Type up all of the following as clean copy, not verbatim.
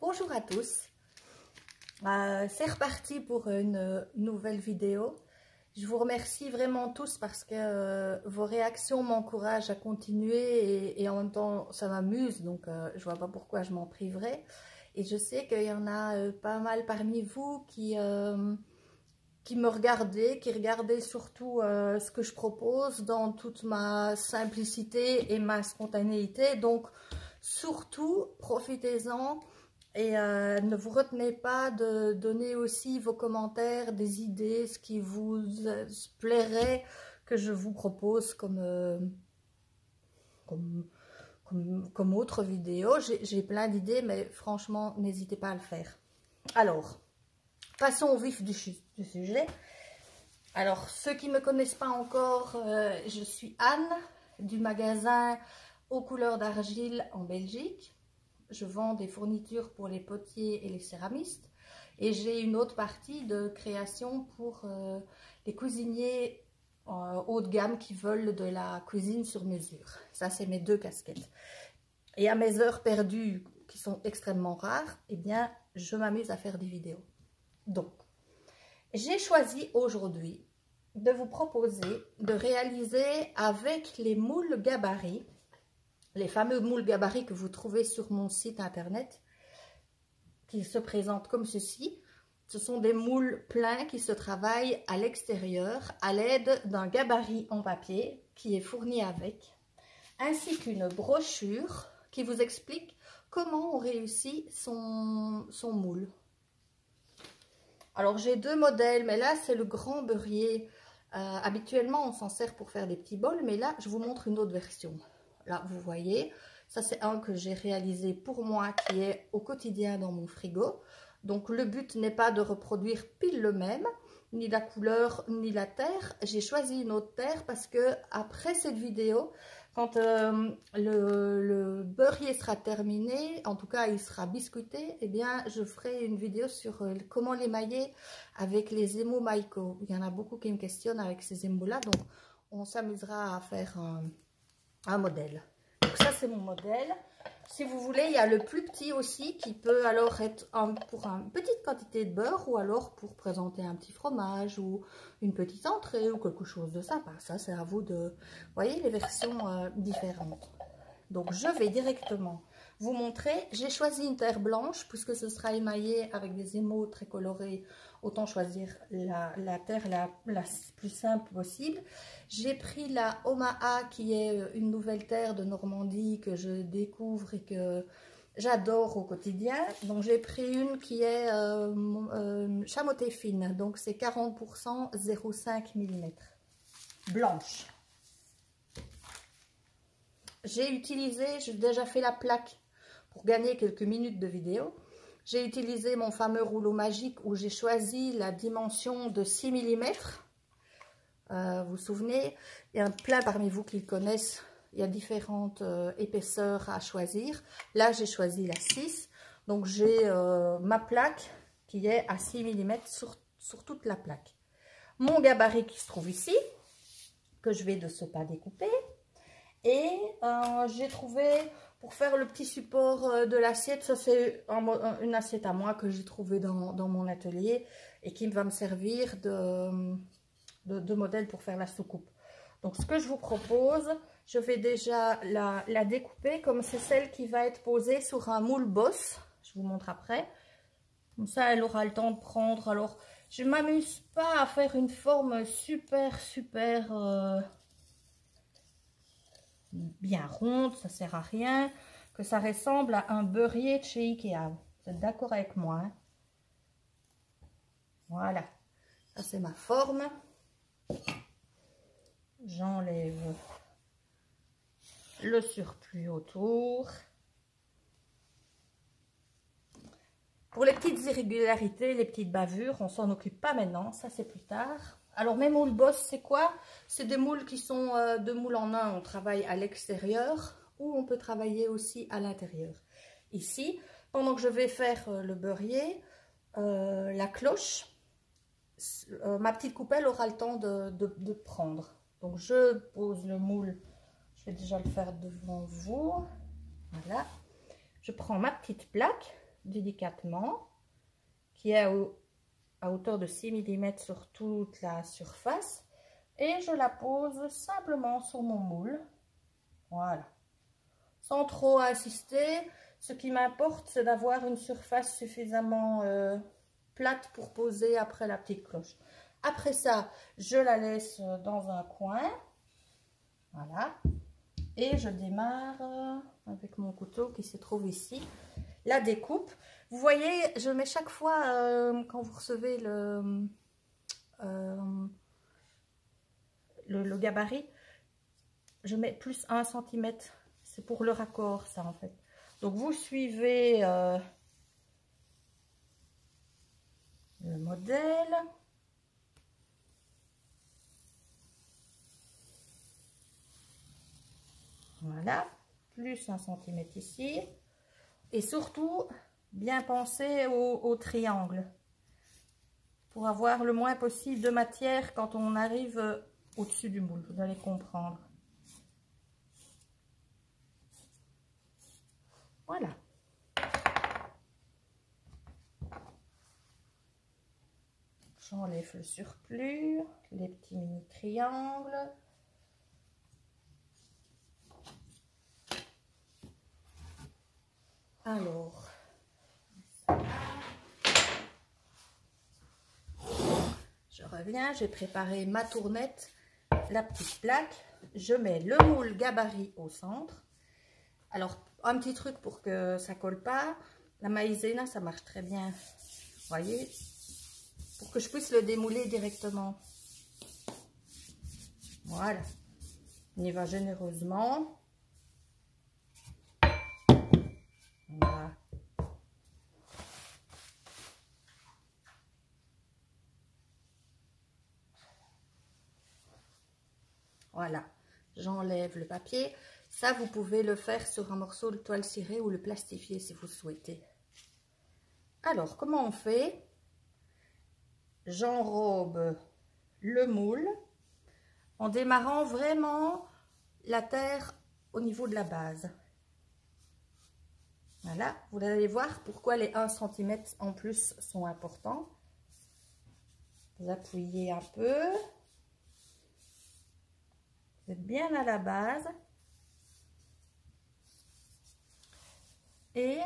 Bonjour à tous, c'est reparti pour une nouvelle vidéo. Je vous remercie vraiment tous parce que vos réactions m'encouragent à continuer et en même temps ça m'amuse, donc je vois pas pourquoi je m'en priverais. Et je sais qu'il y en a pas mal parmi vous qui me regardaient, qui regardaient surtout ce que je propose dans toute ma simplicité et ma spontanéité. Donc surtout profitez-en. Et ne vous retenez pas de donner aussi vos commentaires, des idées, ce qui vous plairait que je vous propose comme autre vidéo. J'ai plein d'idées, mais franchement, n'hésitez pas à le faire. Alors, passons au vif du sujet. Alors, ceux qui ne me connaissent pas encore, je suis Anne du magasin Aux Couleurs d'Argile en Belgique. Je vends des fournitures pour les potiers et les céramistes. Et j'ai une autre partie de création pour les cuisiniers haut de gamme qui veulent de la cuisine sur mesure. Ça, c'est mes deux casquettes. Et à mes heures perdues, qui sont extrêmement rares, eh bien, je m'amuse à faire des vidéos. Donc, j'ai choisi aujourd'hui de vous proposer de réaliser avec les moules gabarits, les fameux moules gabarits que vous trouvez sur mon site internet, qui se présentent comme ceci. Ce sont des moules pleins qui se travaillent à l'extérieur à l'aide d'un gabarit en papier qui est fourni avec, ainsi qu'une brochure qui vous explique comment on réussit son moule. Alors j'ai deux modèles, mais là c'est le grand beurrier. Habituellement on s'en sert pour faire des petits bols, mais là je vous montre une autre version. Là, vous voyez, ça c'est un que j'ai réalisé pour moi qui est au quotidien dans mon frigo. Donc le but n'est pas de reproduire pile le même, ni la couleur, ni la terre. J'ai choisi une autre terre parce que après cette vidéo, quand le beurrier sera terminé, en tout cas il sera biscuité, eh bien je ferai une vidéo sur comment l'émailler avec les émaux Maiko. Il y en a beaucoup qui me questionnent avec ces émaux-là, donc on s'amusera à faire un modèle. Donc ça c'est mon modèle. Si vous voulez, il y a le plus petit aussi qui peut alors être pour une petite quantité de beurre ou alors pour présenter un petit fromage ou une petite entrée ou quelque chose de sympa. Ça c'est à vous de... Vous voyez les versions différentes. Donc je vais directement vous montrer. J'ai choisi une terre blanche puisque ce sera émaillé avec des émaux très colorés. Autant choisir la terre la plus simple possible. J'ai pris la Omaha qui est une nouvelle terre de Normandie que je découvre et que j'adore au quotidien. Donc j'ai pris une qui est chamoté fine. Donc c'est 40% 0,5 mm. Blanche. J'ai déjà fait la plaque pour gagner quelques minutes de vidéo. J'ai utilisé mon fameux rouleau magique où j'ai choisi la dimension de 6 mm. Vous vous souvenez, il y a plein parmi vous qui le connaissent. Il y a différentes épaisseurs à choisir. Là, j'ai choisi la 6. Donc, j'ai ma plaque qui est à 6 mm sur toute la plaque. Mon gabarit qui se trouve ici, que je vais de ce pas découper. Et j'ai trouvé... Pour faire le petit support de l'assiette, ça c'est une assiette à moi que j'ai trouvée dans mon atelier et qui va me servir de modèle pour faire la soucoupe. Donc ce que je vous propose, je vais déjà la découper comme c'est celle qui va être posée sur un moule bosse. Je vous montre après. Comme ça, elle aura le temps de prendre. Alors, je ne m'amuse pas à faire une forme super bien ronde, ça sert à rien, que ça ressemble à un beurrier de chez Ikea. Vous êtes d'accord avec moi, hein? Voilà, ça c'est ma forme. J'enlève le surplus autour. Pour les petites irrégularités, les petites bavures, on s'en occupe pas maintenant, ça c'est plus tard. Alors mes moules boss, c'est quoi? C'est des moules qui sont de moules en un. On travaille à l'extérieur ou on peut travailler aussi à l'intérieur. Ici, pendant que je vais faire le beurrier, la cloche, ma petite coupelle aura le temps de prendre. Donc je pose le moule, je vais déjà le faire devant vous. Voilà. Je prends ma petite plaque délicatement, qui est à hauteur de 6 mm sur toute la surface. Et je la pose simplement sur mon moule. Voilà. Sans trop insister. Ce qui m'importe, c'est d'avoir une surface suffisamment plate pour poser après la petite cloche. Après ça, je la laisse dans un coin. Voilà. Et je démarre avec mon couteau qui se trouve ici. La découpe. Vous voyez, je mets chaque fois, quand vous recevez le gabarit, je mets plus 1 cm. C'est pour le raccord, ça, en fait. Donc, vous suivez le modèle. Voilà, plus 1 cm ici. Et surtout, bien penser au triangle pour avoir le moins possible de matière quand on arrive au-dessus du moule. Vous allez comprendre. Voilà. J'enlève le surplus, les petits mini triangles. Alors, je reviens, j'ai préparé ma tournette, la petite plaque. Je mets le moule gabarit au centre. Alors, un petit truc pour que ça colle pas. La maïzena, ça marche très bien. Vous voyez, pour que je puisse le démouler directement. Voilà. On y va généreusement. Voilà. Voilà. J'enlève le papier. Ça, vous pouvez le faire sur un morceau de toile cirée ou le plastifier si vous souhaitez. Alors, comment on fait? J'enrobe le moule en démarrant vraiment la terre au niveau de la base. Voilà, vous allez voir pourquoi les 1 cm en plus sont importants. Vous appuyez un peu. Vous êtes bien à la base. Et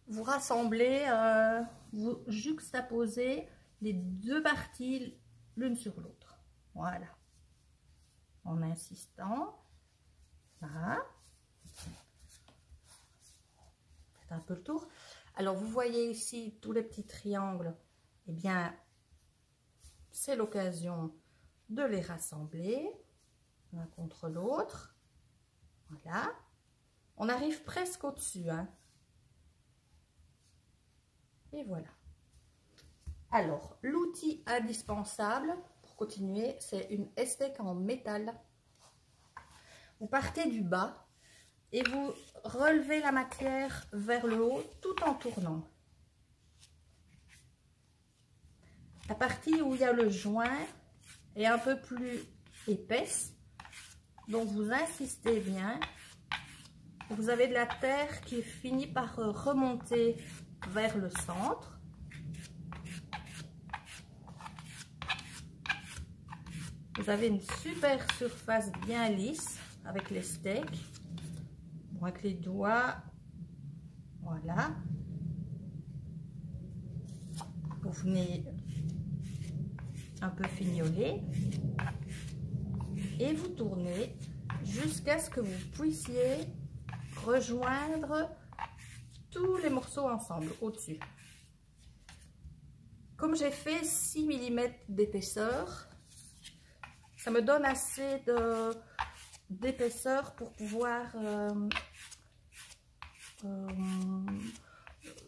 vous rassemblez, vous juxtaposez les deux parties l'une sur l'autre. Voilà. En insistant. Voilà. Faites un peu le tour. Alors, vous voyez ici tous les petits triangles. Eh bien, c'est l'occasion de les rassembler l'un contre l'autre. Voilà. On arrive presque au-dessus, hein. Et voilà. Alors, l'outil indispensable pour continuer, c'est une estèque en métal. Vous partez du bas et vous relevez la matière vers le haut tout en tournant. La partie où il y a le joint est un peu plus épaisse, donc vous insistez bien. Vous avez de la terre qui finit par remonter vers le centre. Vous avez une super surface bien lisse avec les steaks. Bon, avec les doigts, voilà. Vous venez un peu fignoler et vous tournez jusqu'à ce que vous puissiez rejoindre tous les morceaux ensemble au-dessus. Comme j'ai fait 6 mm d'épaisseur, ça me donne assez d'épaisseur pour pouvoir,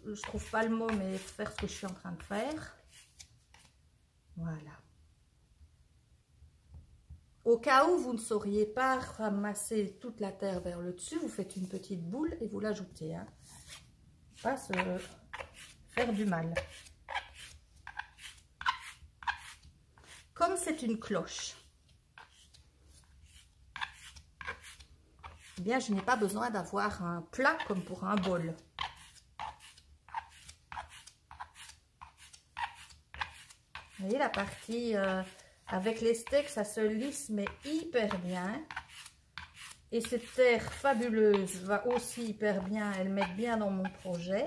je trouve pas le mot, mais faire ce que je suis en train de faire. Voilà. Au cas où vous ne sauriez pas ramasser toute la terre vers le dessus, vous faites une petite boule et vous l'ajoutez, hein. Pas se faire du mal. Comme c'est une cloche, eh bien je n'ai pas besoin d'avoir un plat comme pour un bol. Vous voyez la partie avec les steaks, ça se lisse mais hyper bien. Et cette terre fabuleuse va aussi hyper bien, elle met bien dans mon projet.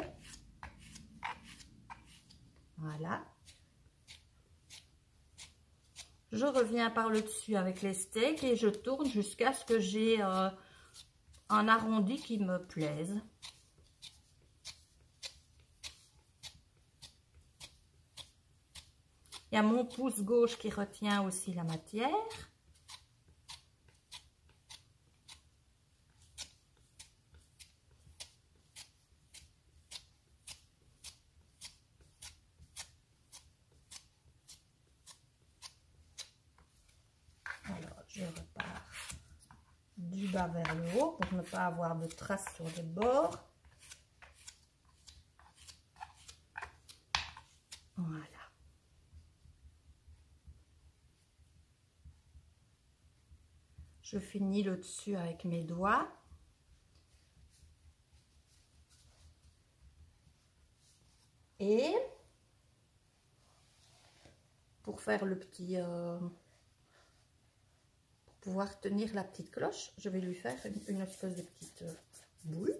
Voilà. Je reviens par le dessus avec les steaks et je tourne jusqu'à ce que j'ai un arrondi qui me plaise. Il y a mon pouce gauche qui retient aussi la matière. Alors, je repars du bas vers le haut pour ne pas avoir de traces sur les bords. Voilà. Je finis le dessus avec mes doigts. Et pour faire le petit... pour pouvoir tenir la petite cloche, je vais lui faire une espèce de petite boule.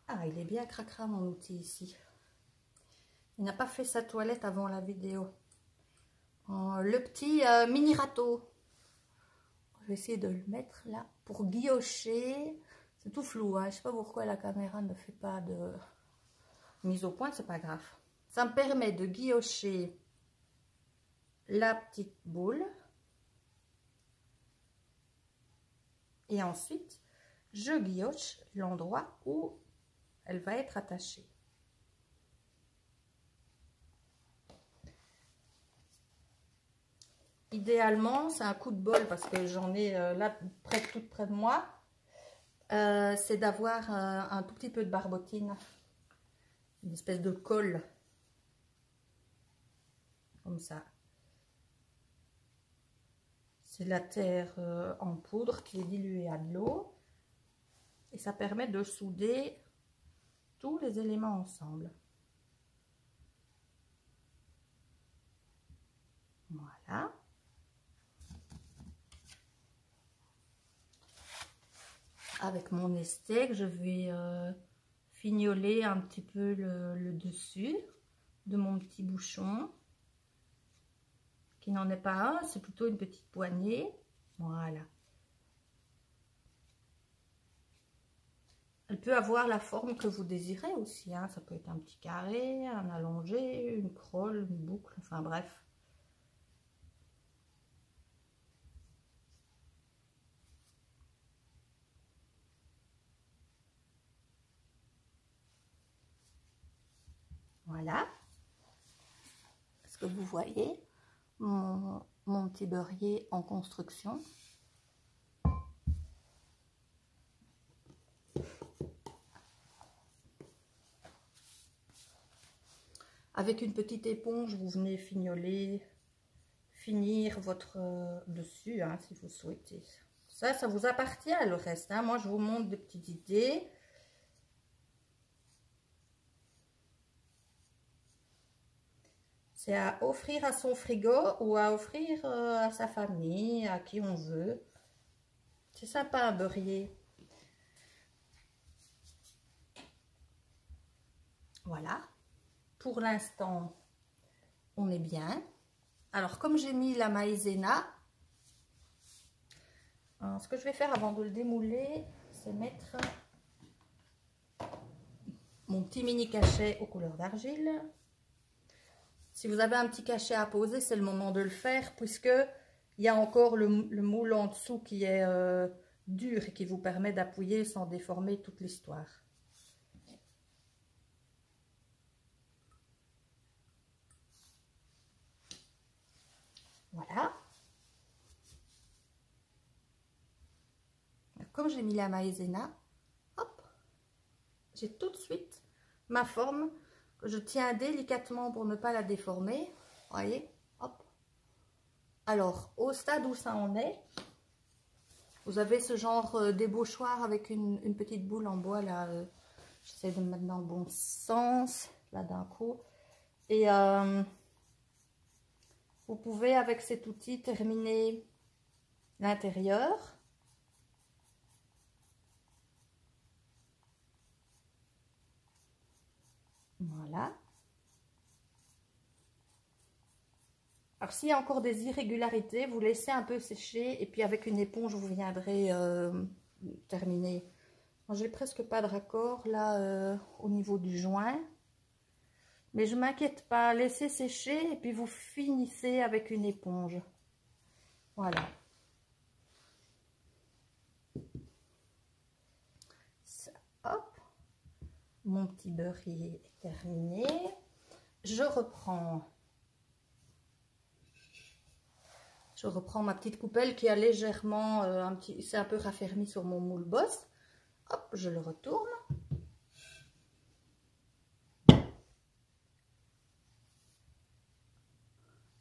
Ah, il est bien cracra mon outil ici. Il n'a pas fait sa toilette avant la vidéo. Le petit mini râteau. Je vais essayer de le mettre là pour guillocher. C'est tout flou, hein. Je ne sais pas pourquoi la caméra ne fait pas de mise au point, c'est pas grave. Ça me permet de guillocher la petite boule. Et ensuite, je guilloche l'endroit où elle va être attachée. Idéalement, c'est un coup de bol parce que j'en ai là tout près de moi. C'est d'avoir un tout petit peu de barbotine, une espèce de colle, comme ça. C'est de la terre en poudre qui est diluée à de l'eau et ça permet de souder tous les éléments ensemble. Voilà. Avec mon steak, je vais fignoler un petit peu le dessus de mon petit bouchon, qui n'en est pas un, c'est plutôt une petite poignée. Voilà. Elle peut avoir la forme que vous désirez aussi, hein. Ça peut être un petit carré, un allongé, une crolle, une boucle, enfin bref. Voilà. Est-ce que vous voyez mon petit beurrier en construction? Avec une petite éponge, vous venez finir votre dessus, hein, si vous souhaitez. Ça vous appartient le reste, hein. Moi, je vous montre des petites idées. C'est à offrir à son frigo ou à offrir à sa famille, à qui on veut. C'est sympa un beurrier. Voilà. Pour l'instant, on est bien. Alors, comme j'ai mis la maïzena, ce que je vais faire avant de le démouler, c'est mettre mon petit mini cachet aux couleurs d'argile. Si vous avez un petit cachet à poser, c'est le moment de le faire, puisque il y a encore le moule en dessous qui est dur et qui vous permet d'appuyer sans déformer toute l'histoire. Voilà. Comme j'ai mis la maïzena, hop, j'ai tout de suite ma forme que je tiens délicatement pour ne pas la déformer. Voyez, hop. Alors, au stade où ça en est, vous avez ce genre d'ébauchoir avec une petite boule en bois là. J'essaie de me mettre dans le bon sens. là d'un coup. Et vous pouvez avec cet outil terminer l'intérieur. Voilà. Alors s'il y a encore des irrégularités, vous laissez un peu sécher et puis avec une éponge vous viendrez terminer. J'ai presque pas de raccord là au niveau du joint. Mais je m'inquiète pas, laissez sécher et puis vous finissez avec une éponge. Voilà. Ça, hop. Mon petit beurrier est terminé. Je reprends ma petite coupelle qui a légèrement c'est un peu raffermi sur mon moule bosse. Hop, je le retourne.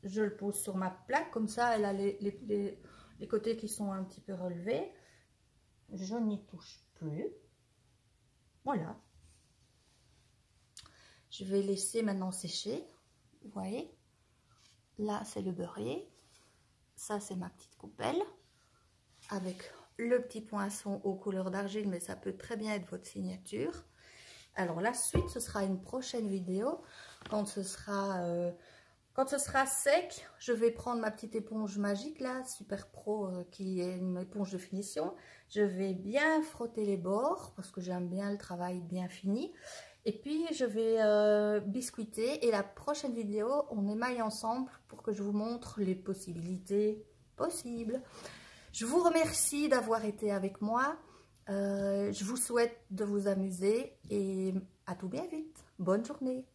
Je le pose sur ma plaque, comme ça elle a les côtés qui sont un petit peu relevés. Je n'y touche plus. Voilà. Je vais laisser maintenant sécher. Vous voyez, là c'est le beurrier. Ça c'est ma petite coupelle avec le petit poinçon aux couleurs d'argile, mais ça peut très bien être votre signature. Alors la suite, ce sera une prochaine vidéo. Quand ce sera sec, je vais prendre ma petite éponge magique là, Super Pro, qui est une éponge de finition. Je vais bien frotter les bords parce que j'aime bien le travail bien fini. Et puis je vais biscuiter, et la prochaine vidéo, on émaille ensemble pour que je vous montre les possibilités possibles. Je vous remercie d'avoir été avec moi. Je vous souhaite de vous amuser et à tout bien vite. Bonne journée.